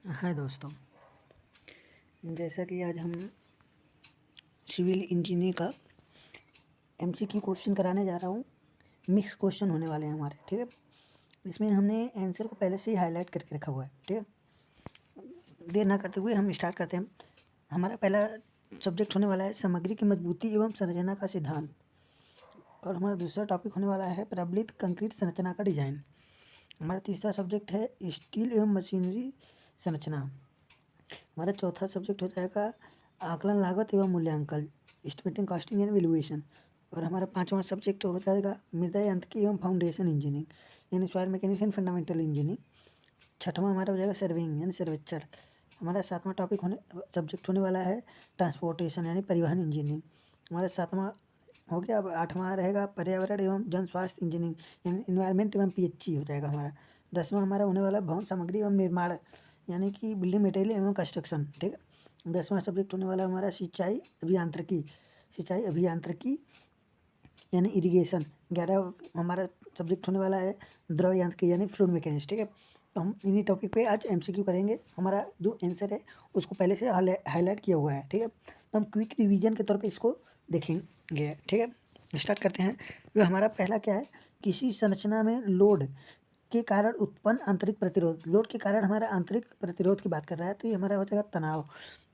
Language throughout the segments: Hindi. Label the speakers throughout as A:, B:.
A: हाय दोस्तों, जैसा कि आज हम सिविल इंजीनियर का एमसीक्यू क्वेश्चन कराने जा रहा हूँ। मिक्स क्वेश्चन होने वाले हैं हमारे, ठीक है। इसमें हमने आंसर को पहले से ही हाईलाइट करके रखा हुआ है, ठीक है। देर ना करते हुए हम स्टार्ट करते हैं। हमारा पहला सब्जेक्ट होने वाला है सामग्री की मजबूती एवं संरचना का सिद्धांत, और हमारा दूसरा टॉपिक होने वाला है प्रबलित कंक्रीट संरचना का डिजाइन। हमारा तीसरा सब्जेक्ट है स्टील एवं मशीनरी संरचना। हमारा चौथा सब्जेक्ट हो जाएगा आकलन लागत एवं मूल्यांकन, एस्टिमेटिंग कॉस्टिंग एंड वैल्यूएशन। और हमारा पांचवा सब्जेक्ट हो जाएगा मृदा यांत्रिकी एवं फाउंडेशन इंजीनियरिंग यानी soil mechanics and fundamental engineering. छठवां हमारा हो जाएगा सर्वेइंग यानी सर्वेक्षण। हमारा सातवां टॉपिक सब्जेक्ट होने वाला है ट्रांसपोर्टेशन यानी परिवहन इंजीनियरिंग। हमारा सातवां हो गया। अब आठवां रहेगा पर्यावरण एवं जन स्वास्थ्य इंजीनियरिंग यानी इन्वायरमेंट एवं पीएचई हो जाएगा हमारा। दसवां हमारा होने वाला भवन सामग्री एवं निर्माण यानी कि बिल्डिंग मटेरियल एवं कंस्ट्रक्शन, ठीक है। 10वां सब्जेक्ट होने वाला हमारा सिंचाई अभियांत्रिकी यानी इरिगेशन। 11 हमारा सब्जेक्ट होने वाला है द्रव यांत्रिकी यानी फ्लूइड मैकेनिक्स, ठीक है। तो हम इन्हीं टॉपिक पे आज एमसीक्यू करेंगे। हमारा जो आंसर है उसको पहले से हाईलाइट किया हुआ है, ठीक है। तो हम क्विक रिवीजन के तौर पे इसको देखेंगे, ठीक है। स्टार्ट करते हैं। तो हमारा पहला क्या है, किसी संरचना में लोड के कारण उत्पन्न आंतरिक प्रतिरोध। लोड के कारण हमारा आंतरिक प्रतिरोध की बात कर रहा है, तो ये हमारा हो जाएगा तनाव।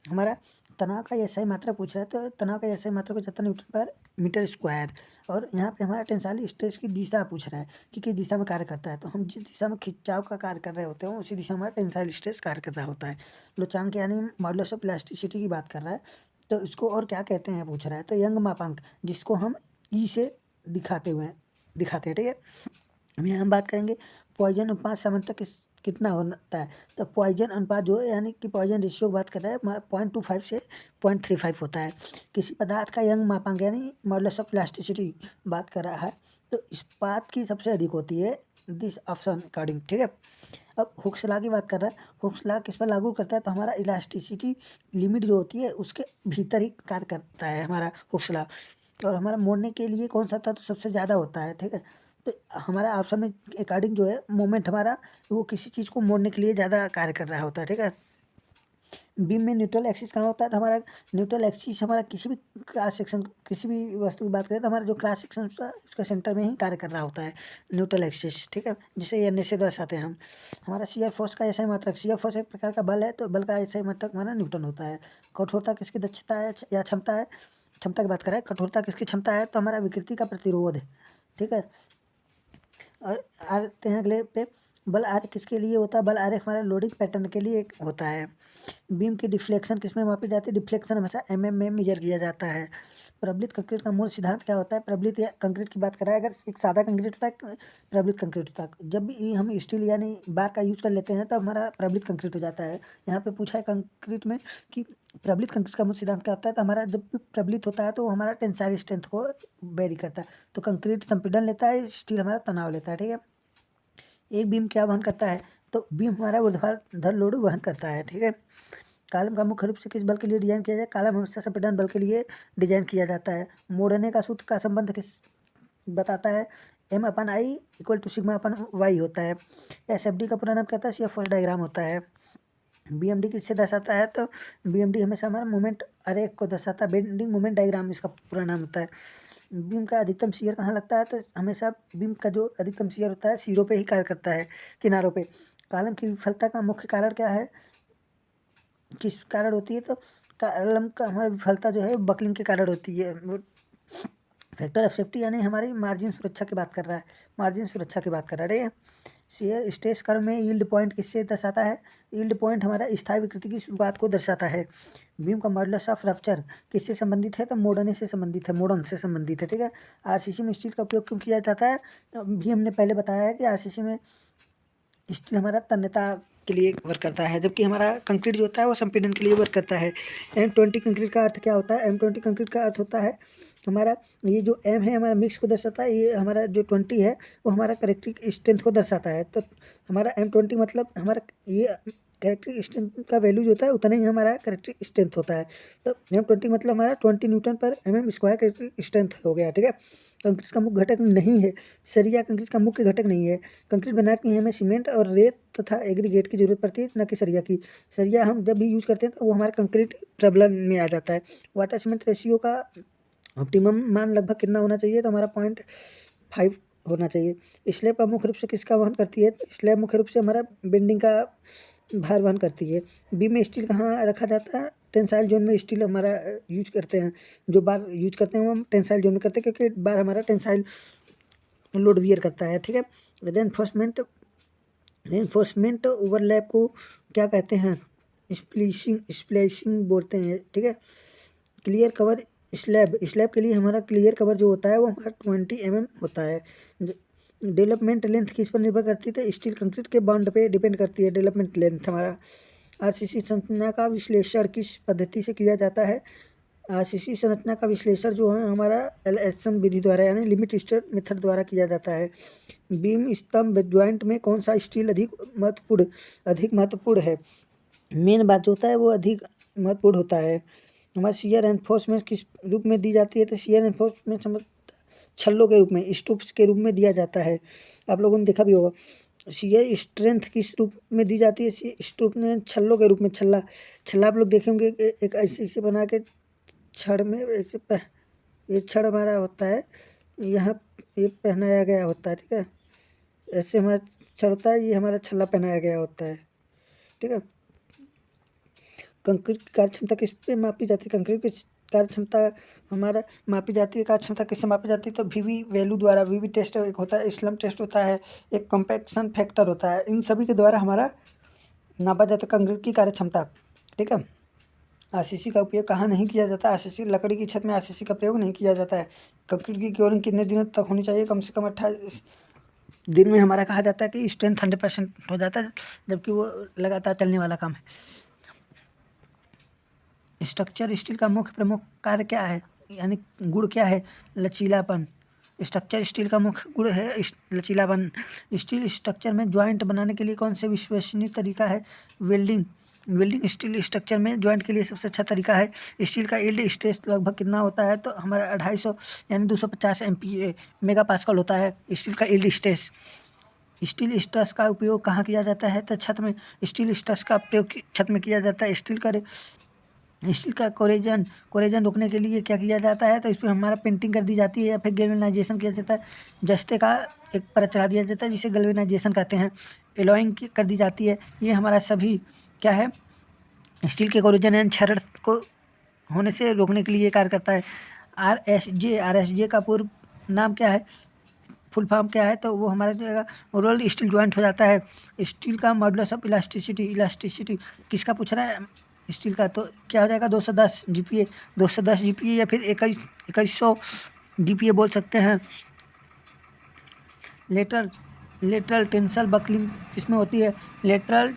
A: हमारा तनाव का एसआई मात्रा पूछ रहा है, तो तनाव का एसआई मात्रा को जता न्यूटन पर मीटर स्क्वायर। और यहाँ पे हमारा टेंसाइल स्ट्रेस की दिशा पूछ रहा है कि किस दिशा में कार्य करता है। तो हम जिस दिशा में खिंचाव का कार्य कर रहे होते हैं उसी दिशा में हमारा टेंसाइल स्ट्रेस कार्य कर रहा होता है। लोचांक यानी मॉडुलस ऑफ इलास्टिसिटी की बात कर रहा है, तो इसको और क्या कहते हैं पूछ रहा है। तो यंग मापांक, जिसको हम ई से दिखाते हैं, ठीक है। हम यहाँ बात करेंगे पॉइजन अनुपात सामान्यतः कितना होता है। तो पॉइजन अनुपात जो है यानी कि पॉइजन रेशियो की बात कर रहा है, हमारा 0.25 से 0.35 होता है। किसी पदार्थ का यंग मापांक यानी मॉडुलस ऑफ इलास्टिसिटी बात कर रहा है, तो इस्पात की सबसे अधिक होती है दिस ऑप्शन अकॉर्डिंग, ठीक है। अब हुक्स लॉ की बात कर रहा है, हुक्स लॉ किस पर लागू करता है, तो हमारा इलास्टिसिटी लिमिट जो होती है उसके भीतर ही कार्य करता है हमारा हुक्स लॉ। और हमारा मोड़ने के लिए कौन सा तत्व सबसे ज़्यादा होता है, ठीक है। तो हमारा ऑप्शन में अकॉर्डिंग जो है मोमेंट हमारा वो किसी चीज़ को मोड़ने के लिए ज़्यादा कार्य कर रहा होता है, ठीक है। बीम में न्यूट्रल एक्सिस कहाँ होता है, तो हमारा न्यूट्रल एक्सिस हमारा किसी भी क्रॉस सेक्शन, किसी भी वस्तु की बात करें तो हमारा जो क्रॉस सेक्शन होता है उसका सेंटर में ही कार्य कर रहा होता है न्यूट्रल एक्सिस, ठीक है। जिसे एन से दर्शाते हैं हम। हमारा शियर फोर्स का ऐसा ही मात्रक, शियर फोर्स एक प्रकार का बल है, तो बल का ऐसा ही मात्रक हमारा न्यूटन होता है। कठोरता किसकी दक्षता है या क्षमता है, क्षमता की बात करें, कठोरता किसकी क्षमता है, तो हमारा विकृति का प्रतिरोध है, ठीक है। और आते हैं अगले पे, बल आर किसके लिए होता है, बल आर हमारा लोडिंग पैटर्न के लिए एक होता है। बीम की डिफ्लेक्शन किसमें मापी जाती है, डिफ्लेक्शन हमेशा में मेजर किया जाता है। प्रबलित कंक्रीट का मूल सिद्धांत क्या होता है, प्रबलित या कंक्रीट की बात करें, अगर एक सादा कंक्रीट होता है, प्रबलित कंक्रीट होता है। जब भी हम स्टील यानी बार का यूज़ कर लेते हैं तब हमारा प्रबलित कंक्रीट हो जाता है। यहाँ पे पूछा है कंक्रीट में कि प्रबलित कंक्रीट का मूल सिद्धांत क्या होता है, तो हमारा जब भी प्रबलित होता है तो हमारा टेंसाइल स्ट्रेंथ को वेरी करता है। तो कंक्रीट संपीड़न लेता है, स्टील हमारा तनाव लेता है, ठीक है। एक बीम क्या वहन करता है, तो बीम हमारा ऊर्ध्वाधर लोड वहन करता है, ठीक है। कॉलम का मुख्य रूप से किस बल के लिए डिजाइन किया जाए, कॉलम हमेशा संपीड़न बल के लिए डिजाइन किया जाता है। मोड़ने का सूत्र का संबंध किस बताता है, M/I = होता है। SFD का पूरा नाम क्या होता है, शियर फोर्स डायग्राम होता है। BMD किससे दर्शाता है, तो BMD हमेशा हमारा मोमेंट अरे को दर्शाता है, बेंडिंग मोमेंट डायग्राम इसका पूरा नाम होता है। बीम का अधिकतम शियर कहाँ लगता है, तो हमेशा बीम का जो अधिकतम शियर होता है सिरों पे ही कार्य करता है, किनारों पे। कॉलम की विफलता का मुख्य कारण क्या है, किस कारण होती है, तो कॉलम का हमारी विफलता जो है बकलिंग के कारण होती है। फैक्टर ऑफ सेफ्टी यानी हमारी मार्जिन सुरक्षा की बात कर रहा है, मार्जिन सुरक्षा की बात कर रहा है, ठीक है। शेयर स्ट्रेस कर्व में यील्ड पॉइंट किससे दर्शाता है, यील्ड पॉइंट हमारा स्थायी विकृति की शुरुआत को दर्शाता है। बीम का मॉडुलस ऑफ रप्चर किससे संबंधित है, तो मोड़ने से संबंधित है, मोड़न से संबंधित है, ठीक है। आरसीसी में स्टील का उपयोग क्यों किया जाता है, भी हमने पहले बताया है कि आरसीसी में स्टील हमारा तन्यता के लिए वर्क करता है, जबकि हमारा कंक्रीट जो होता है वो संपीड़न के लिए वर्क करता है। M20 कंक्रीट का अर्थ क्या होता है, M20 कंक्रीट का अर्थ होता है हमारा, ये जो M है हमारा मिक्स को दर्शाता है, ये हमारा जो 20 है वो हमारा करेक्टिव स्ट्रेंथ को दर्शाता है। तो हमारा M20 मतलब हमारा ये कैरेक्टरिस्टिक स्ट्रेंथ का वैल्यू जो होता है उतना ही हमारा कैरेक्टरिस्टिक स्ट्रेंथ होता है। तो M20 मतलब हमारा 20 न्यूटन पर mm स्क्वायर कैरेक्टरिस्टिक स्ट्रेंथ हो गया, ठीक है। कंक्रीट का मुख्य घटक नहीं है, सरिया कंक्रीट का मुख्य घटक नहीं है। कंक्रीट बनाने के लिए हमें सीमेंट और रेत तथा एग्रीगेट की जरूरत पड़ती है, न कि सरिया की। सरिया हम जब भी यूज करते हैं तो वो हमारे कंक्रीट प्रॉब्लम में आ जाता है। वाटर सीमेंट रेशियो का ऑप्टिमम मान लगभग कितना होना चाहिए, तो हमारा 0.5 होना चाहिए। स्लैब का मुख्य रूप से किसका वहन करती है, स्लैब मुख्य रूप से हमारा बेंडिंग का भार वहन करती है। बीम में स्टील कहाँ रखा जाता है, टेंसाइल जोन में स्टील हमारा यूज करते हैं। जो बार यूज करते हैं वो हम टेंसाइल जोन में करते हैं, क्योंकि बार हमारा टेंसाइल लोड वियर करता है, ठीक है। रेनफोर्समेंट ओवरलैप को क्या कहते हैं, स्प्लिशिंग बोलते हैं, ठीक है। क्लियर कवर स्लैब के लिए हमारा क्लियर कवर जो होता है वो हमारा 20 mm होता है। डेवलपमेंट लेंथ किस पर निर्भर करती है, स्टील कंक्रीट के बॉन्ड पे डिपेंड करती है डेवलपमेंट लेंथ हमारा। आरसीसी संरचना का विश्लेषण किस पद्धति से किया जाता है, आरसीसी संरचना का विश्लेषण जो है हमारा LSM विधि द्वारा यानी लिमिट स्टेट मेथड द्वारा किया जाता है। बीम स्तंभ ज्वाइंट में कौन सा स्टील अधिक महत्वपूर्ण है, मेन बात जो होता है वो अधिक महत्वपूर्ण होता है। हमारा शियर एनफोर्समेंट किस रूप में दी जाती है, तो शियर एनफोर्समेंट छल्लों के रूप में, स्टूप्स के रूप में दिया जाता है। आप लोगों ने देखा भी होगा। शियर स्ट्रेंथ किस रूप में दी जाती है, स्टूप ने छल्लों के रूप में। छल्ला आप लोग देखे होंगे एक ऐसे बना के छड़ में ऐसे ये छड़ हमारा होता है, यहाँ ये पहनाया गया होता है, ठीक है। ऐसे हमारा छड़ होता है, ये हमारा छल्ला पहनाया गया होता है, ठीक है। कंक्रीट की कार्य क्षमता किस पे मापी जाती है, कंक्रीट की कार्य क्षमता हमारा मापी जाती है। कार्य क्षमता किससे मापी जाती है, तो VV वैल्यू द्वारा। VV टेस्ट एक होता है, स्लम टेस्ट होता है, एक कॉम्पैक्शन फैक्टर होता है। इन सभी के द्वारा हमारा नापा जाता है कंक्रीट की कार्य क्षमता, ठीक है। आरसीसी का उपयोग कहाँ नहीं किया जाता, आरसीसी लकड़ी की छत में आरसीसी का प्रयोग नहीं किया जाता है। कंक्रीट की क्योरिंग कितने दिनों तक होनी चाहिए, कम से कम 28 दिन में हमारा कहा जाता है कि स्ट्रेंथ 100% हो जाता है, जबकि वो लगातार चलने वाला काम है। स्ट्रक्चर स्टील का मुख्य प्रमुख कार्य क्या है, यानी गुण क्या है, लचीलापन। स्ट्रक्चर स्टील का मुख्य गुण है लचीलापन। स्टील स्ट्रक्चर में ज्वाइंट बनाने के लिए कौन से विश्वसनीय तरीका है, वेल्डिंग स्टील स्ट्रक्चर में ज्वाइंट के लिए सबसे अच्छा तरीका है। स्टील का यील्ड स्ट्रेस लगभग कितना होता है, तो हमारा 250 यानी 250 MPa मेगा पास्कल होता है स्टील का यील्ड स्ट्रेस। स्टील स्ट्रस का उपयोग कहाँ किया जाता है, तो छत में। स्टील स्ट्रस का प्रयोग छत में किया जाता है। स्टील का कोरेजन रोकने के लिए क्या किया जाता है, तो इस पर हमारा पेंटिंग कर दी जाती है या फिर गैल्वेनाइजेशन किया जाता है। जस्ते का एक परत चढ़ा दिया जाता है जिसे गैल्वेनाइजेशन कहते हैं। एलॉइंग कर दी जाती है। ये हमारा सभी क्या है, स्टील के कोरेजन एंड क्षरण को होने से रोकने के लिए कार्य करता है। RSJ का पूर्व नाम क्या है, फुल फॉर्म क्या है, तो वो हमारा जो है रोल्ड स्टील ज्वाइंट हो जाता है। स्टील का मॉडुलस ऑफ इलास्टिसिटी किसका पूछ रहा है, स्टील का, तो क्या हो जाएगा 210 GPa या फिर 2100 GPa बोल सकते हैं। लेटरल टेंसल बकलिंग किसमें होती है, लेटरल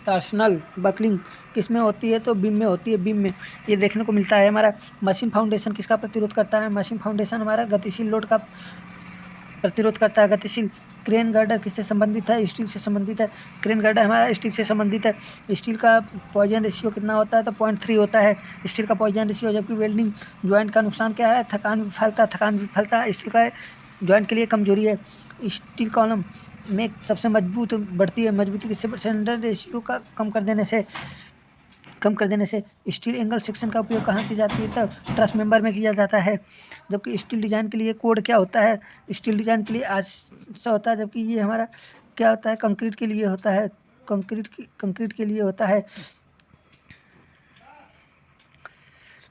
A: टॉर्सनल बकलिंग किसमें होती है, तो बीम में होती है। बीम में ये देखने को मिलता है। हमारा मशीन फाउंडेशन किसका प्रतिरोध करता है, मशीन फाउंडेशन हमारा गतिशील लोड का प्रतिरोध करता है। गतिशील क्रेन गर्डर किससे संबंधित है, स्टील से संबंधित है। क्रेन गर्डर हमारा स्टील से संबंधित है। स्टील का पॉइजन रेशियो कितना होता है, तो 0.3 होता है स्टील का पॉइजन रेशियो। जबकि वेल्डिंग ज्वाइंट का नुकसान क्या है, थकान विफलता स्टील का ज्वाइंट के लिए कमजोरी है। स्टील कॉलम में सबसे मजबूत बढ़ती है, मजबूती किससे, सेंटर रेशियो का कम कर देने से। स्टील एंगल सेक्शन का उपयोग कहाँ की जाती है, तो ट्रस मेंबर में किया जाता है। जबकि स्टील डिजाइन के लिए कोड क्या होता है, स्टील डिजाइन के लिए आशा होता है, जबकि ये हमारा क्या होता है, कंक्रीट के लिए होता है। कंक्रीट के लिए होता है।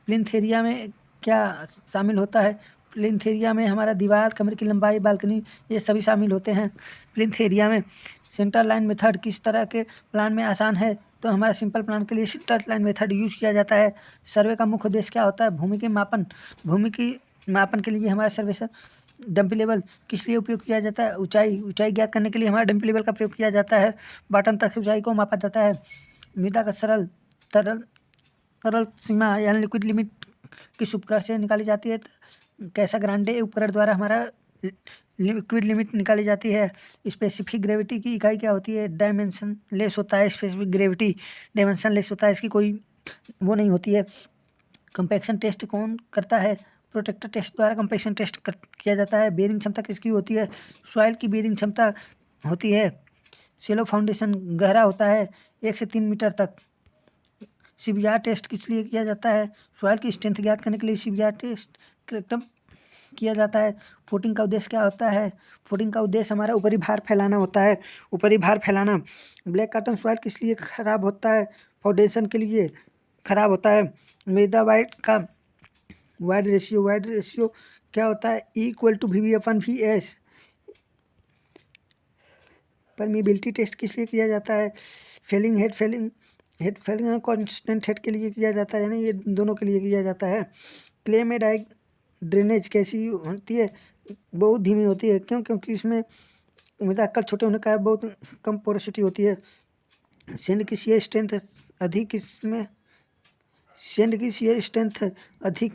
A: प्लिंथ एरिया में क्या शामिल होता है, प्लिंथ एरिया में हमारा दीवार, कमरे की लंबाई, बालकनी, ये सभी शामिल होते हैं प्लिंथ एरिया में। सेंटर लाइन मेथड किस तरह के प्लान में आसान है, तो हमारा सिंपल प्लान के लिए सेंटर लाइन मेथड यूज किया जाता है। सर्वे का मुख्य उद्देश्य क्या होता है, भूमि की मापन के लिए हमारा सर्वेसर। डंपी लेवल किस लिए उपयोग किया जाता है, ऊंचाई ज्ञात करने के लिए हमारा डंपी लेवल का प्रयोग किया जाता है। बॉटम तक से ऊंचाई को मापा जाता है। मृदा का तरल सीमा यानी लिक्विड लिमिट किस उपकरण से निकाली जाती है, कैसा ग्रांडे उपकरण द्वारा हमारा लिक्विड लिमिट निकाली जाती है। स्पेसिफिक ग्रेविटी की इकाई क्या होती है? डायमेंशन लेस होता है। स्पेसिफिक ग्रेविटी डायमेंशन लेस होता है, इसकी कोई वो नहीं होती है। कंपैक्शन टेस्ट कौन करता है? प्रोटेक्टर टेस्ट द्वारा कंपैक्शन टेस्ट किया जाता है। बेयरिंग क्षमता किसकी होती है? सॉइल की बेयरिंग क्षमता होती है। शेलो फाउंडेशन गहरा होता है 1 से 3 मीटर तक। सीबीआर टेस्ट किस लिए किया जाता है? सॉइल की स्ट्रेंथ ज्ञात करने के लिए सीबीआर टेस्ट करेक्टम किया जाता है। फुटिंग का उद्देश्य क्या होता है? फुटिंग का उद्देश्य हमारा ऊपरी भार फैलाना होता है, ऊपरी भार फैलाना। ब्लैक कार्टन सॉइल किस लिए खराब होता है? फाउंडेशन के लिए खराब होता है। मृदा वाइड रेशियो क्या होता है? E=VV/VS। परमीबिलिटी टेस्ट किस लिए किया जाता है? हेड फेलिंग कांस्टेंट हेड के लिए किया जाता है, यानी ये दोनों के लिए किया जाता है। क्ले में ड्रेनेज कैसी होती है? बहुत धीमी होती है। क्यों? क्योंकि इसमें मृदा आकार छोटे होने का बहुत कम पोरोसिटी होती है। सैंड की शियर स्ट्रेंथ अधिक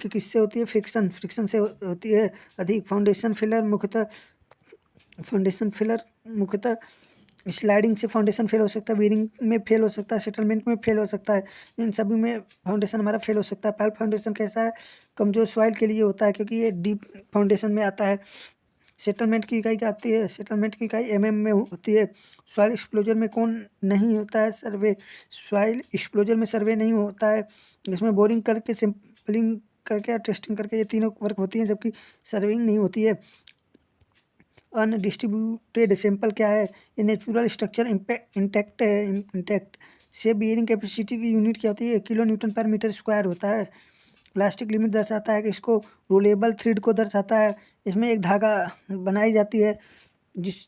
A: किससे होती है? फ्रिक्शन से होती है अधिक। फाउंडेशन फिलर मुख्यतः स्लाइडिंग से फाउंडेशन फेल हो सकता है, बेयरिंग में फेल हो सकता है, सेटलमेंट में फेल हो सकता है। इन सभी में फाउंडेशन हमारा फेल हो सकता है। पाइप फाउंडेशन कैसा है? कमजोर सॉइल के लिए होता है, क्योंकि ये डीप फाउंडेशन में आता है। सेटलमेंट की इकाई क्या आती है? सेटलमेंट की इकाई mm में होती है। सॉइल एक्सप्लोजर में कौन नहीं होता है? सर्वे। सॉइल एक्सप्लोजर में सर्वे नहीं होता है, इसमें बोरिंग करके, सैंपलिंग करके और टेस्टिंग करके ये तीनों वर्क होती हैं, जबकि सर्विंग नहीं होती है। अनडिस्ट्रीब्यूटेड सैंपल क्या है? ये नेचुरल स्ट्रक्चर इंटैक्ट से बेयरिंग कैपेसिटी की यूनिट क्या होती है? किलो न्यूटन पर मीटर स्क्वायर होता है। प्लास्टिक लिमिट दर्शाता है कि इसको रोलेबल थ्रेड को दर्शाता है। इसमें एक धागा बनाई जाती है जिस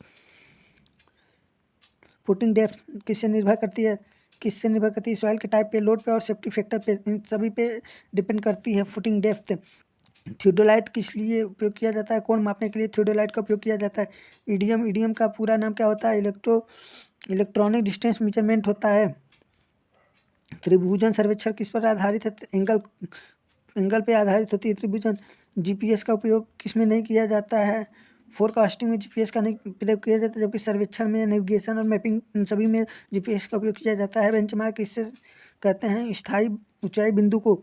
A: फुटिंग डेप्थ किससे निर्भर करती है? सॉइल के टाइप पे, लोड पे और सेफ्टी फैक्टर पे, इन सभी पे डिपेंड करती है फुटिंग डेप्थ। थियोडोलाइट किस लिए उपयोग किया जाता है? कोण मापने के लिए थियोडोलाइट का उपयोग किया जाता है। ईडीएम का पूरा नाम क्या होता है? इलेक्ट्रॉनिक डिस्टेंस मेजरमेंट होता है। त्रिभुजन सर्वेक्षण किस पर आधारित है? एंगल पे आधारित होती है त्रिभुजन। जीपीएस का उपयोग किसमें नहीं किया जाता है? फोरकास्टिंग में जीपीएस का नहीं प्रयोग किया जाता, जबकि सर्वेक्षण में, नेविगेशन और मैपिंग, इन सभी में जीपीएस का उपयोग किया जाता है। बेंचमार्क किससे कहते हैं? स्थायी ऊंचाई बिंदु को।